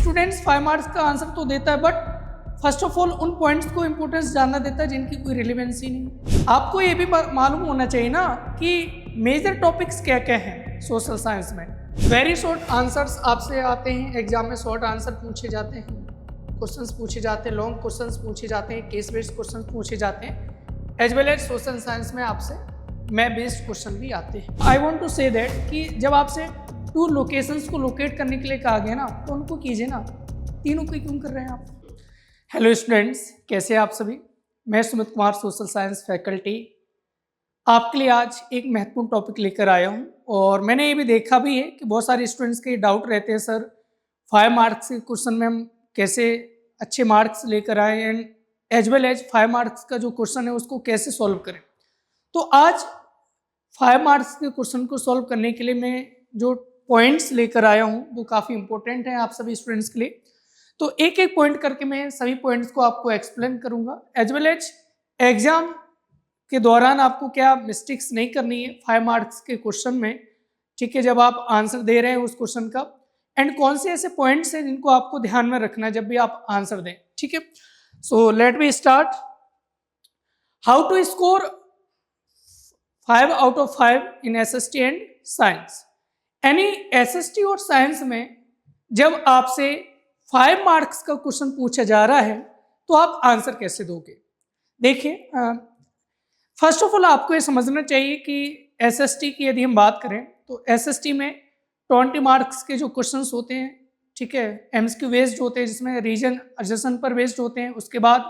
Students 5 marks का answer तो देता है, बट फर्स्ट ऑफ ऑल उन पॉइंट्स को इंपॉर्टेंस जानना देता है जिनकी कोई रिलेवेंसी नहीं। आपको ये भी मालूम होना चाहिए ना कि मेजर टॉपिक्स क्या क्या हैं सोशल साइंस में। वेरी शॉर्ट आंसर्स आपसे आते हैं एग्जाम में, शॉर्ट आंसर पूछे जाते हैं, क्वेश्चंस पूछे जाते हैं, लॉन्ग क्वेश्चंस पूछे जाते हैं, केस बेस्ड क्वेश्चंस पूछे जाते हैं, as well as social science में आपसे मैप बेस्ड क्वेश्चन भी आते हैं। I want to say that कि जब आपसे 2 लोकेशंस को लोकेट करने के लिए कहा गया ना, तो उनको कीजिए ना, तीनों को क्यों कर रहे हैं आप। हेलो स्टूडेंट्स, कैसे हैं आप सभी। मैं Sumit Kumar, social science faculty, आपके लिए आज एक महत्वपूर्ण टॉपिक लेकर आया हूं। और मैंने ये भी देखा भी है कि बहुत सारे स्टूडेंट्स के डाउट रहते हैं, सर 5 मार्क्स के क्वेश्चन में हम कैसे अच्छे मार्क्स लेकर आए, and as well as 5 marks का जो क्वेश्चन है उसको कैसे सॉल्व करें। तो आज 5 मार्क्स के क्वेश्चन को सॉल्व करने के लिए मैं जो पॉइंट्स लेकर आया हूँ वो काफ़ी इंपॉर्टेंट हैं आप सभी स्टूडेंट्स के लिए। तो एक एक पॉइंट करके मैं सभी पॉइंट्स को आपको एक्सप्लेन करूंगा, एज वेल एज एग्जाम के दौरान आपको क्या मिस्टेक्स नहीं करनी है 5 मार्क्स के क्वेश्चन में, ठीक है, जब आप आंसर दे रहे हैं उस क्वेश्चन का, एंड कौन से ऐसे पॉइंट्स हैं जिनको आपको ध्यान में रखना है जब भी आप आंसर दें, ठीक है। So let me start. How to score 5 out of 5 in SST and science. यानी एसएसटी और साइंस में जब आपसे 5 मार्क्स का क्वेश्चन पूछा जा रहा है तो आप आंसर कैसे दोगे। देखिए, फर्स्ट ऑफ ऑल आपको ये समझना चाहिए कि एसएसटी की यदि हम बात करें तो एसएसटी में 20 मार्क्स के जो क्वेश्चंस होते हैं, ठीक है, एमसीक्यू बेस्ड होते हैं जिसमें रीजन एडजेसेंट पर बेस्ड होते हैं। उसके बाद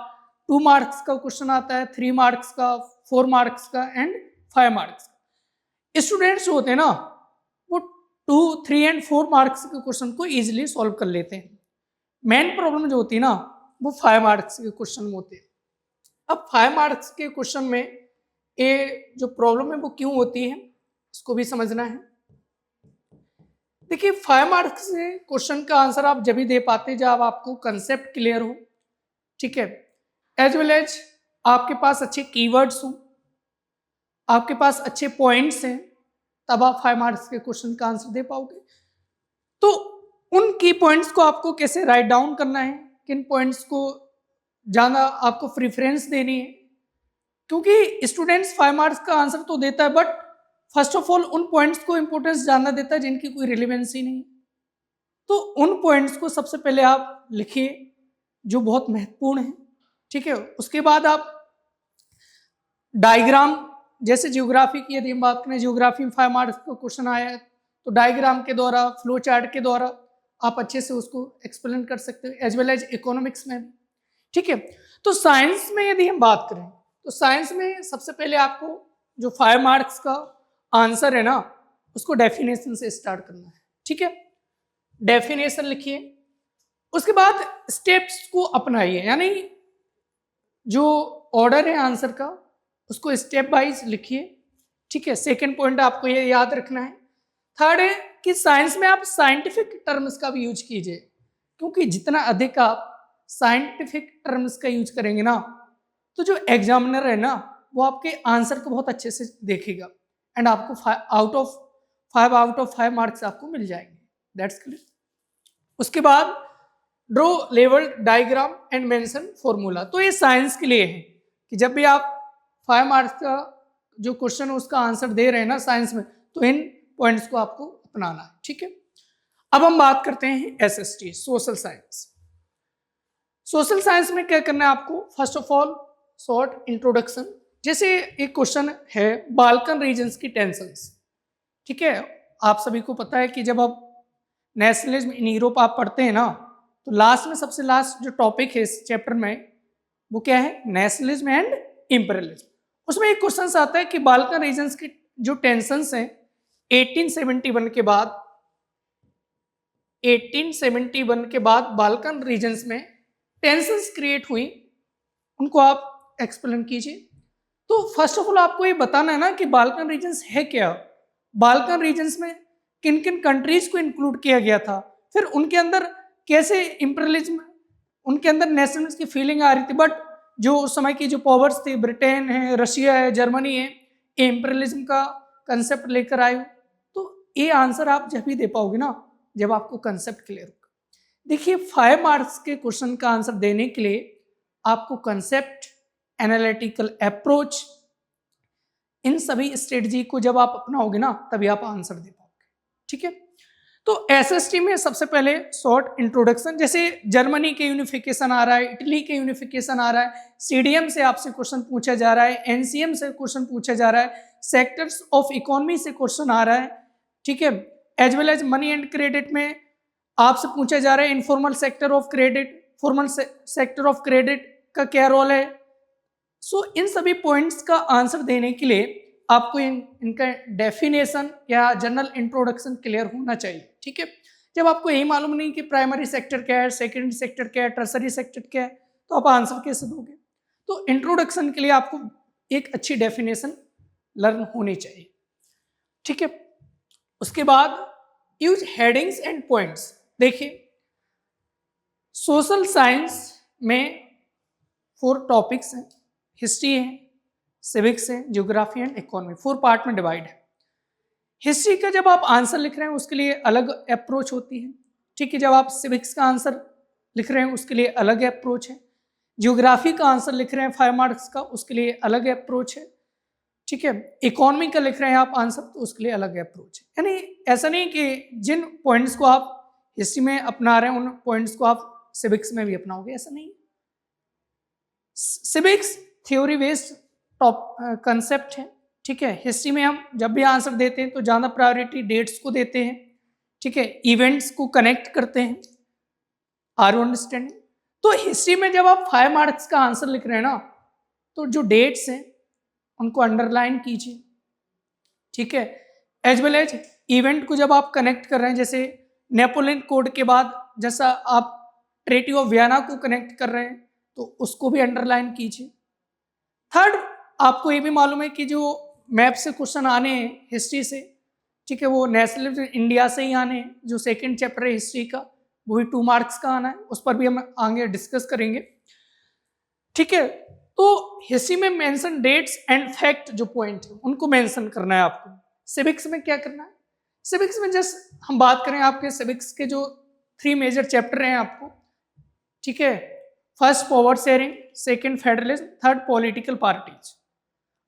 2 मार्क्स का क्वेश्चन आता है, 3 मार्क्स का, 4 मार्क्स का एंड 5 मार्क्स का। स्टूडेंट्स जो होते हैं ना वो 2, 3 एंड 4 मार्क्स के क्वेश्चन को ईजिली सॉल्व कर लेते हैं। मेन प्रॉब्लम जो होती है ना वो 5 मार्क्स के क्वेश्चन में होते हैं। अब 5 मार्क्स के क्वेश्चन में ये जो प्रॉब्लम है वो क्यों होती है इसको भी समझना है। देखिए, 5 मार्क्स के क्वेश्चन का आंसर आप जब भी दे पाते हैं जब आपको कंसेप्ट क्लियर हो, ठीक है, एज वेल एज आपके पास अच्छे कीवर्ड्स हो, आपके पास अच्छे पॉइंट्स हैं, तब आप 5 मार्क्स के क्वेश्चन का आंसर दे पाओगे। तो उन की पॉइंट्स को आपको कैसे राइट डाउन करना है, किन पॉइंट्स को ज़्यादा आपको प्रेफरेंस देनी है, क्योंकि स्टूडेंट्स 5 मार्क्स का आंसर तो देता है, बट फर्स्ट ऑफ ऑल उन पॉइंट्स को इंपॉर्टेंस जानना देता है जिनकी कोई रिलेवेंसी नहीं। तो उन पॉइंट्स को सबसे पहले आप लिखिए जो बहुत महत्वपूर्ण है, ठीक है। उसके बाद आप डायग्राम, जैसे ज्योग्राफी की यदि हम बात करें, ज्योग्राफी में 5 मार्क्स का क्वेश्चन आया है तो डायग्राम के द्वारा, फ्लो चार्ट के द्वारा आप अच्छे से उसको एक्सप्लेन कर सकते हो, एज वेल एज इकोनॉमिक्स में भी, ठीक है। तो साइंस में यदि हम बात करें तो साइंस में सबसे पहले आपको जो 5 मार्क्स का आंसर है ना उसको डेफिनेशन से स्टार्ट करना है, ठीक है। डेफिनेशन लिखिए, उसके बाद स्टेप्स को अपनाइए, यानी जो ऑर्डर है आंसर का उसको स्टेप वाइज लिखिए, ठीक है। सेकेंड पॉइंट आपको ये याद रखना है। थर्ड है कि साइंस में आप साइंटिफिक टर्म्स का भी यूज कीजिए, क्योंकि जितना अधिक आप साइंटिफिक टर्म्स का यूज करेंगे ना तो जो एग्जामिनर है ना वो आपके आंसर को बहुत अच्छे से देखेगा, एंड आपको 5 आउट ऑफ 5 मार्क्स आपको मिल जाएंगे। That's clear. उसके बाद draw level diagram and mention formula. तो ये साइंस के लिए है कि जब भी आप 5 मार्क्स का जो क्वेश्चन है उसका आंसर दे रहे हैं ना साइंस में, तो इन पॉइंट्स को आपको अपनाना है, ठीक है। अब हम बात करते हैं SST, social science. Social science में क्या करना है आपको, first of all short introduction. जैसे एक क्वेश्चन है बाल्कन रीजन्स की टेंशंस, ठीक है। आप सभी को पता है कि जब आप नेशनलिज्म इन यूरोप आप पढ़ते हैं ना तो लास्ट में सबसे लास्ट जो टॉपिक है इस चैप्टर में वो क्या है, नेशनलिज्म एंड इंपीरियलिज्म। उसमें एक क्वेश्चन आता है कि बाल्कन रीजन्स की जो टेंशंस हैं 1871 के बाद बाल्कन रीजन्स में टेंशंस क्रिएट हुई, उनको आप एक्सप्लेन कीजिए। तो फर्स्ट ऑफ ऑल आपको ये बताना है ना कि बाल्कन रीजन्स है क्या, बाल्कन रीजन्स में किन किन कंट्रीज को इंक्लूड किया गया था, फिर उनके अंदर कैसे इंपीरियलिज्म, उनके अंदर नेशनलिज्म की फीलिंग आ रही थी, बट जो उस समय की जो पावर्स थी, ब्रिटेन है, रशिया है, जर्मनी है, इंपीरियलिज्म का कंसेप्ट लेकर आए। तो ये आंसर आप जब भी दे पाओगे ना जब आपको कंसेप्ट क्लियर होगा। देखिए 5 मार्क्स के क्वेश्चन का आंसर देने के लिए आपको कंसेप्ट, एनालिटिकल अप्रोच, इन सभी स्ट्रेटजी को जब आप अपनाओगे ना तभी आप आंसर दे पाओगे। ठीक है, तो एसएसटी में सबसे पहले शॉर्ट इंट्रोडक्शन, जैसे जर्मनी के यूनिफिकेशन आ रहा है, इटली के यूनिफिकेशन आ रहा है, सीडीएम से आपसे क्वेश्चन पूछा जा रहा है, एनसीएम से क्वेश्चन पूछा जा रहा है, सेक्टर्स ऑफ इकोनॉमी से क्वेश्चन आ रहा है। ठीक है, as well as money and credit में आपसे पूछा जा रहा है informal sector of credit, formal sector of credit का क्या रोल है। सो इन सभी पॉइंट्स का आंसर देने के लिए आपको इनका डेफिनेशन या जनरल इंट्रोडक्शन क्लियर होना चाहिए। ठीक है, जब आपको यही मालूम नहीं कि प्राइमरी सेक्टर क्या है, सेकेंडरी सेक्टर क्या है, टर्सरी सेक्टर क्या है, तो आप आंसर कैसे दोगे। तो इंट्रोडक्शन के लिए आपको एक अच्छी डेफिनेशन लर्न होनी चाहिए। ठीक है, उसके बाद यूज हेडिंग्स एंड पॉइंट्स। देखिए सोशल साइंस में 4 टॉपिक्स हैं, हिस्ट्री है, सिविक्स है, ज्योग्राफी एंड इकोनॉमी, 4 पार्ट में डिवाइड है। हिस्ट्री का जब आप आंसर लिख रहे हैं उसके लिए अलग अप्रोच होती है। ठीक है, जब आप सिविक्स का आंसर लिख रहे हैं उसके लिए अलग अप्रोच है, ज्योग्राफी का आंसर लिख रहे हैं 5 मार्क्स का उसके लिए अलग अप्रोच है। ठीक है, इकोनॉमी का लिख रहे हैं आप आंसर तो उसके लिए अलग अप्रोच है। यानी ऐसा नहीं कि जिन पॉइंट्स को आप हिस्ट्री में अपना रहे हैं उन पॉइंट्स को आप सिविक्स में भी अपनाओगे, ऐसा नहीं। Civics theory based top concept है। ठीक है, हिस्ट्री में हम जब भी आंसर देते हैं तो ज़्यादा प्रायोरिटी डेट्स को देते हैं। ठीक है, इवेंट्स को कनेक्ट करते हैं। Are you understanding. तो हिस्ट्री में जब आप 5 मार्क्स का आंसर लिख रहे हैं ना तो जो डेट्स हैं उनको अंडरलाइन कीजिए। ठीक है, एज वेल एज इवेंट को जब आप कनेक्ट कर रहे हैं, जैसे नेपोलियन कोड के बाद जैसा आप ट्रीटी ऑफ वियना को कनेक्ट कर रहे हैं तो उसको भी अंडरलाइन कीजिए। थर्ड, आपको ये भी मालूम है कि जो मैप से क्वेश्चन आने हैं हिस्ट्री से, ठीक है, वो नेशनल इंडिया से ही आने हैं। जो सेकंड चैप्टर है हिस्ट्री का वो भी 2 मार्क्स का आना है, उस पर भी हम आगे डिस्कस करेंगे। ठीक है, तो हिस्ट्री में मेंशन डेट्स एंड फैक्ट जो पॉइंट है उनको मेंशन करना है आपको। सिविक्स में क्या करना है, सिविक्स में जस्ट हम बात करें आपके सिविक्स के जो 3 मेजर चैप्टर हैं आपको। ठीक है, first power sharing, second federalism, third political parties.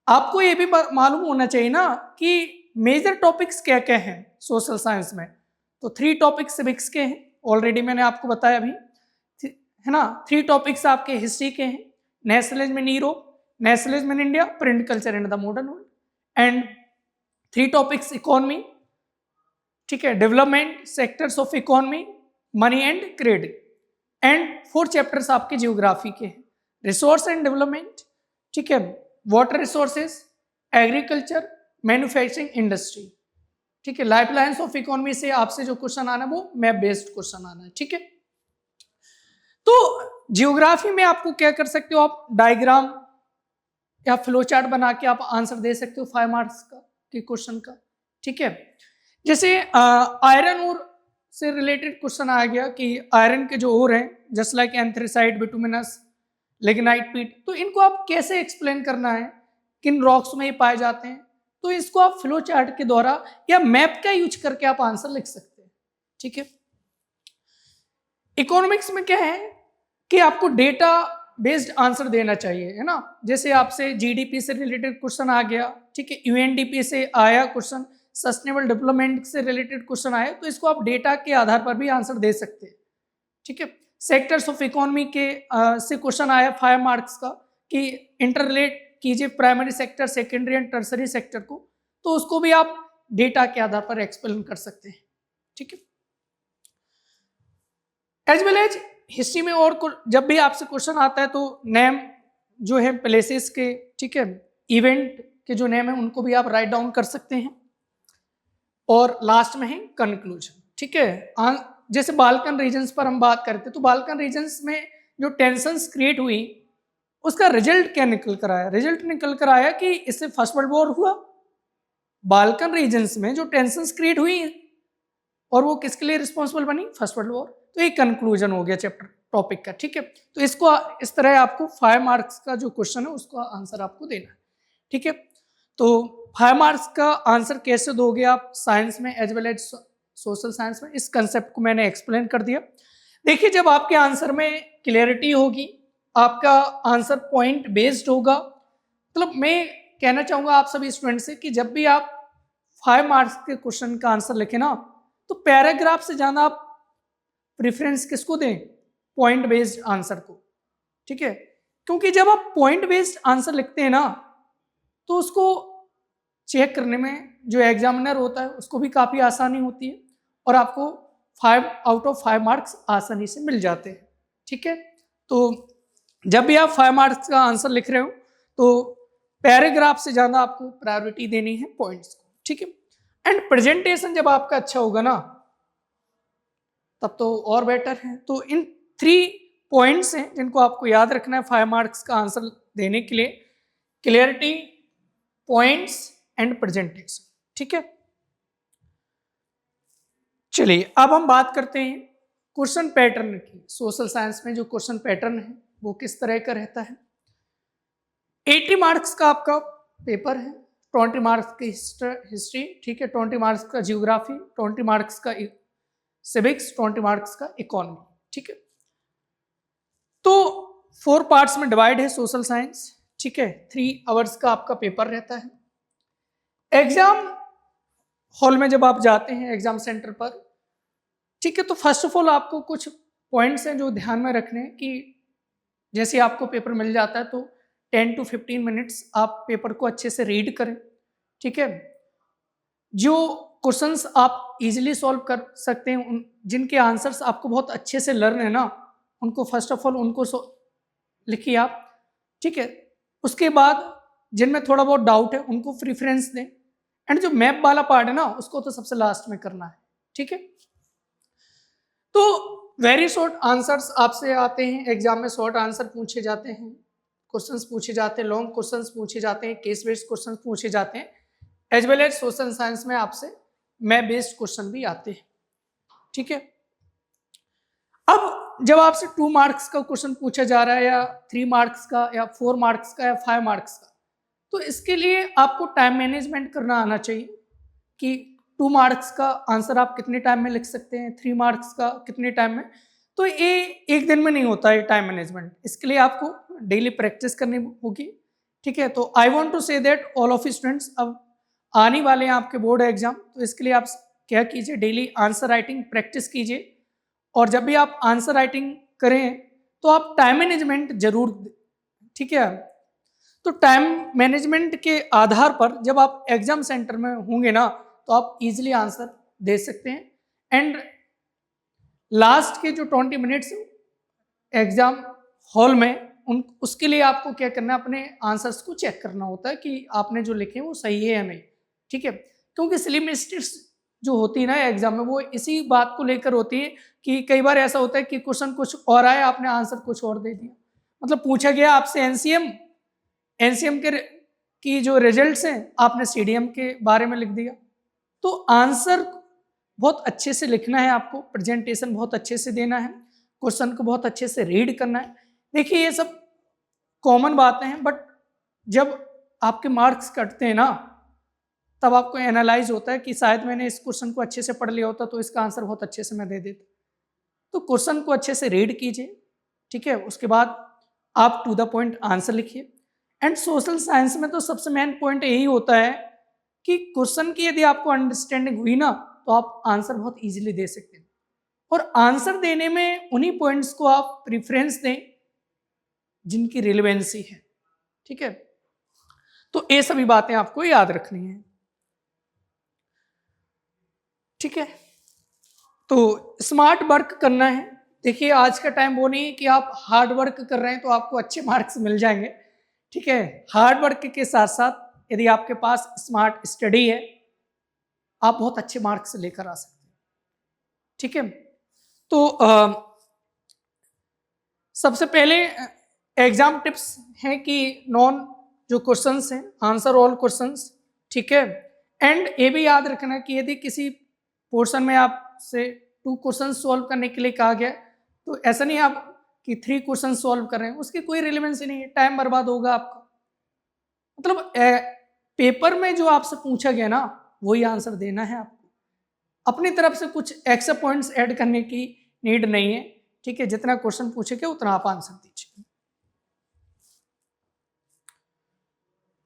आपको ये भी मालूम होना चाहिए ना कि मेजर टॉपिक्स क्या क्या हैं सोशल साइंस में। तो 3 टॉपिक्स सिविक्स के हैं, ऑलरेडी मैंने आपको बताया अभी, है ना। 3 टॉपिक्स आपके हिस्ट्री के हैं, nationalism in Europe, nationalism in India, print culture in the modern world, and 3 topics economy. ठीक है, development, sectors of economy, money and credit, and 4 chapters आपके जियोग्राफी के हैं, रिसोर्स एंड डेवलपमेंट। ठीक है, water resources, agriculture, manufacturing industry. ठीक है, lifelines of economy से आपसे जो क्वेश्चन आना है वो मैप बेस्ड क्वेश्चन आना है। ठीक है, तो जियोग्राफी में आपको क्या कर सकते हो, आप डायग्राम या फ्लो चार्ट बना के आप आंसर दे सकते हो 5 मार्क्स का के क्वेश्चन का। ठीक है, जैसे आयरन ओर से रिलेटेड क्वेश्चन आ गया कि आयरन के जो ओर हैं just like anthracite, bituminous, lignite पीट, तो इनको आप कैसे एक्सप्लेन करना है, किन रॉक्स में ये पाए जाते हैं, तो इसको आप फ्लो चार्ट के द्वारा या मैप का यूज करके आप आंसर लिख सकते हैं। ठीक है, इकोनॉमिक्स में क्या है कि आपको डेटा बेस्ड आंसर देना चाहिए, है ना। जैसे आपसे जीडीपी से रिलेटेड क्वेश्चन आ गया, ठीक है, यूएनडीपी से आया क्वेश्चन, सस्टेनेबल डेवलपमेंट से रिलेटेड क्वेश्चन आया, तो इसको आप डेटा के आधार पर भी आंसर दे सकते हैं। ठीक है, सेक्टर्स ऑफ इकोनॉमी के से क्वेश्चन आया 5 मार्क्स का कि इंटरलेट कीजिए primary sector, secondary and tertiary sector को, तो उसको भी आप डेटा के आधार पर एक्सप्लेन कर सकते हैं। ठीक है, एज वेल एज हिस्ट्री में और जब भी आपसे क्वेश्चन आता है तो नेम जो है प्लेसेस के, ठीक है, इवेंट के जो नेम है उनको भी आप राइट डाउन कर सकते हैं। और लास्ट में है कंक्लूजन। ठीक है, जैसे बाल्कन रीजन्स पर हम बात करते हैं तो बाल्कन रीजन्स में जो टेंशन्स क्रिएट हुई उसका रिजल्ट क्या निकल कर आया, रिजल्ट निकल कर आया कि इससे फर्स्ट वर्ल्ड वॉर हुआ। बाल्कन रीजन्स में जो टेंशन्स क्रिएट हुई और वो किसके लिए रिस्पॉन्सिबल बनी, फर्स्ट वर्ल्ड वॉर। तो ये कंक्लूजन हो गया चैप्टर टॉपिक का। ठीक है, तो इसको इस तरह आपको 5 मार्क्स का जो क्वेश्चन है उसका आंसर आपको देना है। ठीक है, तो 5 मार्क्स का आंसर कैसे दोगे आप साइंस में as well as social science में, इस कंसेप्ट को मैंने एक्सप्लेन कर दिया। देखिए, जब आपके आंसर में क्लियरिटी होगी, आपका आंसर पॉइंट बेस्ड होगा, मतलब मैं कहना चाहूँगा आप सभी स्टूडेंट से कि जब भी आप 5 मार्क्स के क्वेश्चन का आंसर लिखें ना, तो पैराग्राफ से ज़्यादा आप प्रेफरेंस किसको दें? पॉइंट बेस्ड आंसर को, ठीक है? क्योंकि जब आप पॉइंट बेस्ड आंसर लिखते हैं ना, तो उसको चेक करने में जो एग्जामिनर होता है उसको भी काफ़ी आसानी होती है और आपको 5 आउट ऑफ 5 मार्क्स आसानी से मिल जाते हैं, ठीक है? तो जब भी आप 5 मार्क्स का आंसर लिख रहे हो तो पैराग्राफ से ज़्यादा आपको प्रायोरिटी देनी है पॉइंट्स को, ठीक है? एंड प्रेजेंटेशन जब आपका अच्छा होगा ना, तब तो और बेटर है। तो इन 3 पॉइंट्स हैं जिनको आपको याद रखना है 5 मार्क्स का आंसर देने के लिए: क्लियरिटी, पॉइंट्स एंड प्रेजेंटेशन, ठीक है? चलिए अब हम बात करते हैं क्वेश्चन पैटर्न की। सोशल साइंस में जो क्वेश्चन पैटर्न है वो किस तरह का रहता है। 80 मार्क्स का आपका पेपर है, 20 मार्क्स की हिस्ट्री, ठीक है, 20 मार्क्स का जियोग्राफी, 20 मार्क्स का सिविक्स, 20 मार्क्स का इकोनॉमी, ठीक है? तो 4 पार्ट्स में डिवाइड है सोशल साइंस, ठीक है? 3 आवर्स का आपका पेपर रहता है। एग्जाम हॉल में जब आप जाते हैं एग्जाम सेंटर पर, ठीक है, तो फर्स्ट ऑफ ऑल आपको कुछ पॉइंट्स हैं जो ध्यान में रखने हैं कि जैसे आपको पेपर मिल जाता है तो 10 to 15 मिनट्स आप पेपर को अच्छे से रीड करें, ठीक है? जो क्वेश्चंस आप इजीली सॉल्व कर सकते हैं, उन जिनके आंसर्स आपको बहुत अच्छे से लर्न है ना, उनको फर्स्ट ऑफ ऑल उनको लिखिए आप, ठीक है? उसके बाद जिनमें थोड़ा बहुत डाउट है उनको प्रेफरेंस दें, एंड जो मैप वाला पार्ट है ना उसको तो सबसे लास्ट में करना है, ठीक है? तो वेरी शॉर्ट आंसर्स आपसे आते हैं एग्जाम में, शॉर्ट आंसर पूछे जाते हैं, क्वेश्चंस पूछे जाते हैं, लॉन्ग क्वेश्चंस पूछे जाते हैं, केस बेस्ड क्वेश्चंस पूछे जाते हैं, as well as social science में आपसे मैप बेस्ड क्वेश्चन भी आते हैं, ठीक है? अब जब आपसे 2 मार्क्स का क्वेश्चन पूछा जा रहा है या 3 मार्क्स का या 4 मार्क्स का या 5 मार्क्स का, तो इसके लिए आपको टाइम मैनेजमेंट करना आना चाहिए कि 2 मार्क्स का आंसर आप कितने टाइम में लिख सकते हैं, 3 मार्क्स का कितने टाइम में। तो ये एक दिन में नहीं होता है टाइम मैनेजमेंट, इसके लिए आपको डेली प्रैक्टिस करनी होगी, ठीक है? तो I want to say that all of students, अब आने वाले हैं आपके बोर्ड एग्जाम, तो इसके लिए आप क्या कीजिए, डेली आंसर राइटिंग प्रैक्टिस कीजिए, और जब भी आप आंसर राइटिंग करें तो आप टाइम मैनेजमेंट जरूर, ठीक है? तो टाइम मैनेजमेंट के आधार पर जब आप एग्जाम सेंटर में होंगे ना तो आप इजीली आंसर दे सकते हैं, एंड लास्ट के जो 20 मिनट्स एग्जाम हॉल में उसके लिए आपको क्या करना है, अपने आंसर्स को चेक करना होता है कि आपने जो लिखे वो सही है या नहीं, ठीक है? क्योंकि स्लिप मिस्टेक्स जो होती है ना एग्जाम में वो इसी बात को लेकर होती है कि कई बार ऐसा होता है कि क्वेश्चन कुछ और आया, आपने आंसर कुछ और दे दिया, मतलब पूछा गया आपसे एनसीएम के की जो रिजल्ट्स हैं आपने सीडीएम के बारे में लिख दिया। तो आंसर बहुत अच्छे से लिखना है आपको, प्रेजेंटेशन बहुत अच्छे से देना है, क्वेश्चन को बहुत अच्छे से रीड करना है। देखिए ये सब कॉमन बातें हैं, बट जब आपके मार्क्स कटते हैं ना तब आपको एनालाइज होता है कि शायद मैंने इस क्वेश्चन को अच्छे से पढ़ लिया होता तो इसका आंसर बहुत अच्छे से मैं दे देता। तो क्वेश्चन को अच्छे से रीड कीजिए, ठीक है? उसके बाद आप टू द पॉइंट आंसर लिखिए, एंड सोशल साइंस में तो सबसे मेन पॉइंट यही होता है कि क्वेश्चन की यदि आपको अंडरस्टैंडिंग हुई ना तो आप आंसर बहुत इजीली दे सकते हैं, और आंसर देने में उन्हीं पॉइंट्स को आप प्रेफरेंस दें जिनकी रिलेवेंसी है, ठीक है? तो ये सभी बातें आपको याद रखनी है, ठीक है? तो स्मार्ट वर्क करना है। देखिए आज का टाइम वो नहीं है कि आप हार्ड वर्क कर रहे हैं तो आपको अच्छे मार्क्स मिल जाएंगे, ठीक है? हार्ड वर्क के साथ साथ यदि आपके पास स्मार्ट स्टडी है आप बहुत अच्छे मार्क्स लेकर आ सकते हैं, ठीक है? तो सबसे पहले एग्जाम टिप्स है कि नॉन जो क्वेश्चंस हैं आंसर ऑल क्वेश्चंस, ठीक है? एंड ये भी याद रखना कि यदि किसी पोर्शन में आपसे 2 क्वेश्चन सॉल्व करने के लिए कहा गया तो ऐसा नहीं आप कि 3 क्वेश्चन सॉल्व कर रहे हैं, उसकी कोई रिलेवेंसी नहीं है, टाइम बर्बाद होगा आपका। मतलब पेपर में जो आपसे पूछा गया ना वही आंसर देना है आपको, अपनी तरफ से कुछ एक्स्ट्रा पॉइंट्स ऐड करने की नीड नहीं है, ठीक है, जितना क्वेश्चन पूछेंगे उतना आप आंसर दीजिए।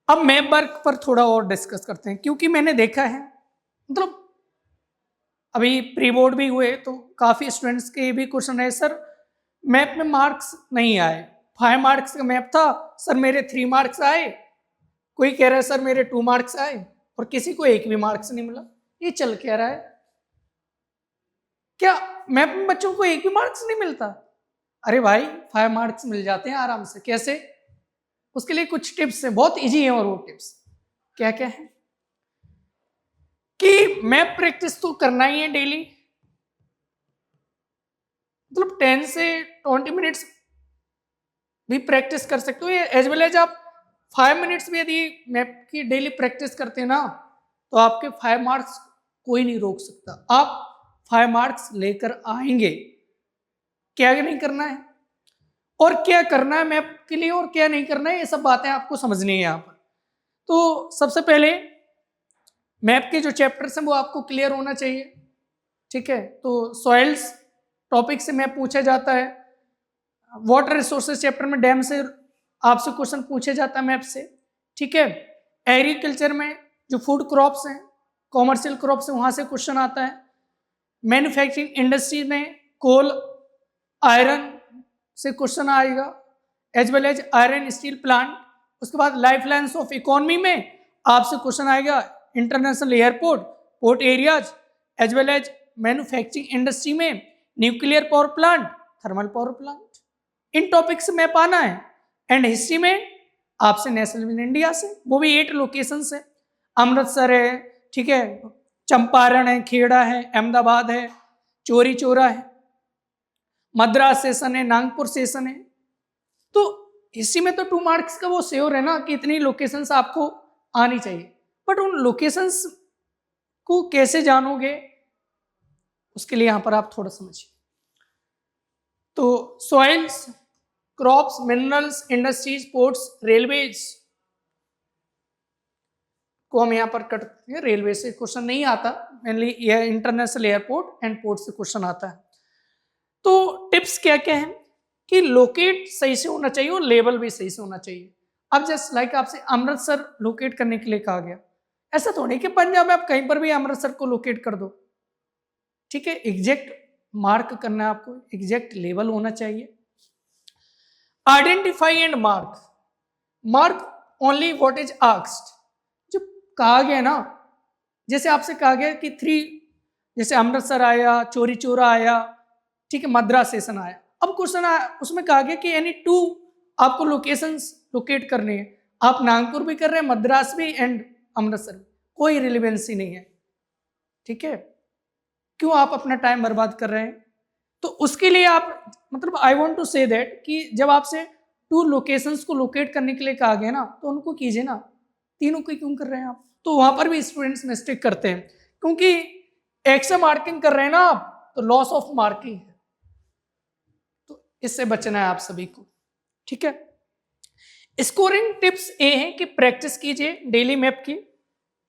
अब मैप वर्क पर थोड़ा और डिस्कस करते हैं, क्योंकि मैंने देखा है मतलब अभी प्री बोर्ड भी हुए तो काफी स्टूडेंट्स के भी क्वेश्चन है, सर मैप में मार्क्स नहीं आए, 5 मार्क्स का मैप था सर मेरे 3 मार्क्स आए, कोई कह रहा है सर मेरे 2 मार्क्स आए, और किसी को 1 भी मार्क्स नहीं मिला। ये चल क्या रहा है? क्या मैप में बच्चों को 1 भी मार्क्स नहीं मिलता? अरे भाई 5 मार्क्स मिल जाते हैं आराम से। कैसे? उसके लिए कुछ टिप्स है, बहुत इजी है। और वो टिप्स क्या क्या है कि मैप प्रैक्टिस तो करना ही है डेली, मतलब 10 से 20 मिनट्स भी प्रैक्टिस कर सकते हो, एज वेल एज आप 5 मिनट्स भी यदि मैप की डेली प्रैक्टिस करते हैं ना तो आपके 5 मार्क्स कोई नहीं रोक सकता। आप 5 मार्क्स लेकर आएंगे। क्या नहीं करना है और क्या करना है मैप के लिए और क्या नहीं करना है, ये सब बातें आपको समझनी है यहाँ पर। तो सबसे पहले मैप के जो चैप्टर्स हैं वो आपको क्लियर होना चाहिए, ठीक है। तो सॉइल्स टॉपिक से मैप पूछा जाता है, वाटर रिसोर्सेज चैप्टर में डैम से आपसे क्वेश्चन पूछे जाता है मैप से, ठीक है। एग्रीकल्चर में जो फूड क्रॉप्स हैं, कॉमर्शियल क्रॉप्स हैं, वहां से क्वेश्चन आता है। मैन्युफैक्चरिंग इंडस्ट्री में कोल आयरन से क्वेश्चन आएगा, as well as iron steel plant. उसके बाद लाइफ लाइन्स ऑफ इकोनॉमी में आपसे क्वेश्चन आएगा international airport, port areas, as well as manufacturing industry में nuclear power plant, thermal power plant. इन टॉपिक से मैप आना है। एंड हिस्ट्री में आपसे नेशनल इन इंडिया से, वो भी 8 लोकेशंस है, अमृतसर है, ठीक है, चंपारण है, खेड़ा है, अहमदाबाद है, चोरी चौरा है, मद्रास सेशन है, नागपुर सेशन है। तो हिस्ट्री में तो 2 मार्क्स का वो श्योर है ना कि इतनी लोकेशंस आपको आनी चाहिए, बट उन लोकेशंस को कैसे जानोगे उसके लिए यहां पर आप थोड़ा समझिए। तो soils, crops, minerals, industries, ports, railways को हम यहां पर करते हैं। रेलवे से क्वेश्चन नहीं आता, mainly international airport and port से क्वेश्चन आता है। तो टिप्स क्या क्या है कि लोकेट सही से होना चाहिए और लेबल भी सही से होना चाहिए। अब जस्ट लाइक आपसे अमृतसर लोकेट करने के लिए कहा गया, ऐसा थोड़ी कि पंजाब में आप कहीं पर भी अमृतसर को लोकेट कर दो, ठीक है। एग्जैक्ट मार्क करना है आपको, एग्जैक्ट लेवल होना चाहिए। Identify and mark, mark only what is asked. जो कहा गया ना, जैसे आपसे कहा गया कि 3, जैसे अमृतसर आया, चोरी चौरा आया, ठीक है, मद्रास सेशन आया। अब क्वेश्चन उसमें कहा गया कि यानी 2 आपको लोकेशंस लोकेट करने हैं, आप नागपुर भी कर रहे हैं, मद्रास भी एंड अमृतसर भी, कोई रिलेवेंसी नहीं है, ठीक है। क्यों आप अपना टाइम बर्बाद कर रहे हैं? तो उसके लिए आप मतलब I want to say that कि जब आपसे 2 लोकेशंस को लोकेट करने के लिए कहा गया ना तो उनको कीजिए ना, तीनों को क्यों कर रहे हैं आप? तो वहां पर भी स्टूडेंट्स मिस्टेक करते हैं, क्योंकि एक से मार्किंग कर रहे हैं ना आप तो लॉस ऑफ मार्किंग है, तो इससे बचना है आप सभी को, ठीक है। स्कोरिंग टिप्स ये हैं कि प्रैक्टिस कीजिए डेली मैप की,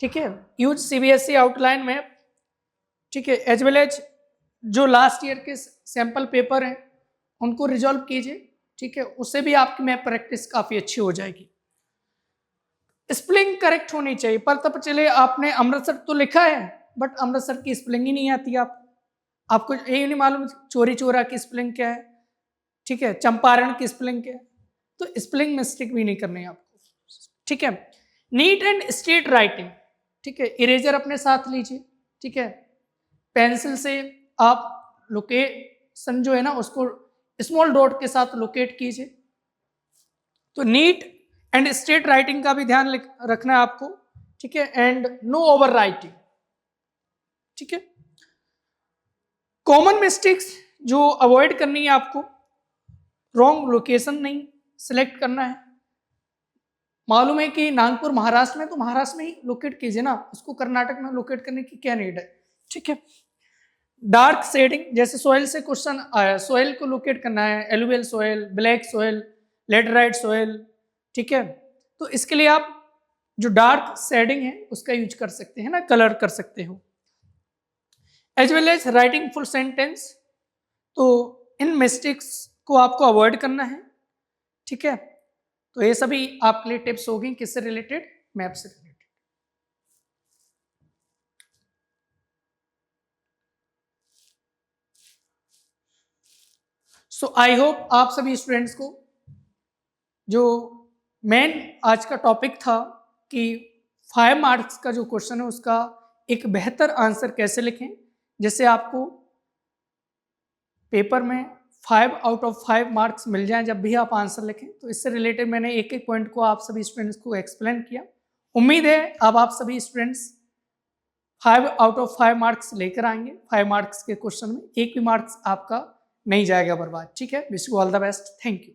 ठीक है। यूज सीबीएसई आउटलाइन मैप, ठीक है, एज वेल एज जो लास्ट ईयर के सैंपल पेपर हैं उनको रिजॉल्व कीजिए, ठीक है। उससे भी आपकी मैप प्रैक्टिस काफी अच्छी हो जाएगी। स्पेलिंग करेक्ट होनी चाहिए, पर तब चले आपने अमृतसर तो लिखा है बट अमृतसर की स्पेलिंग ही नहीं आती आपको यही नहीं मालूम चोरी चौरा की स्पेलिंग क्या है, ठीक है, चंपारण की स्पेलिंग क्या है। तो स्पेलिंग मिस्टेक भी नहीं करनी है आपको, ठीक है। नीट एंड स्ट्रेट राइटिंग, ठीक है, इरेजर अपने साथ लीजिए, ठीक है। पेंसिल से आप लोकेशन जो है ना उसको स्मॉल डॉट के साथ लोकेट कीजिए। तो नीट एंड स्ट्रेट राइटिंग का भी ध्यान रखना है आपको, ठीक है। एंड नो ओवर राइटिंग, ठीक है। कॉमन मिस्टेक्स जो अवॉइड करनी है आपको, रॉन्ग लोकेशन नहीं सिलेक्ट करना है। मालूम है कि नागपुर महाराष्ट्र में, तो महाराष्ट्र में ही लोकेट कीजिए ना, उसको कर्नाटक में लोकेट करने की क्या नीड है, ठीक है। डार्क शेडिंग, जैसे सोयल से क्वेश्चन आया, सोयल को लोकेट करना है, alluvial soil, black soil, laterite soil, ठीक है। तो इसके लिए आप जो डार्क शेडिंग है उसका यूज कर सकते हैं ना, कलर कर सकते हो। As well as writing full sentence, तो इन मिस्टेक्स को आपको अवॉइड करना है, ठीक है। तो ये सभी आपके लिए टिप्स होगी, किससे रिलेटेड, मैप से रिलेटेड। सो आई होप आप सभी स्टूडेंट्स को जो मेन आज का टॉपिक था कि 5 मार्क्स का जो क्वेश्चन है उसका एक बेहतर आंसर कैसे लिखें, जिससे आपको पेपर में 5 आउट ऑफ 5 मार्क्स मिल जाएं जब भी आप आंसर लिखें। तो इससे रिलेटेड मैंने एक एक पॉइंट को आप सभी स्टूडेंट्स को एक्सप्लेन किया। उम्मीद है अब आप सभी स्टूडेंट्स 5 आउट ऑफ 5 मार्क्स लेकर आएंगे। 5 मार्क्स के क्वेश्चन में एक भी मार्क्स आपका नहीं जाएगा बर्बाद, ठीक है। Wish you all the best, thank you.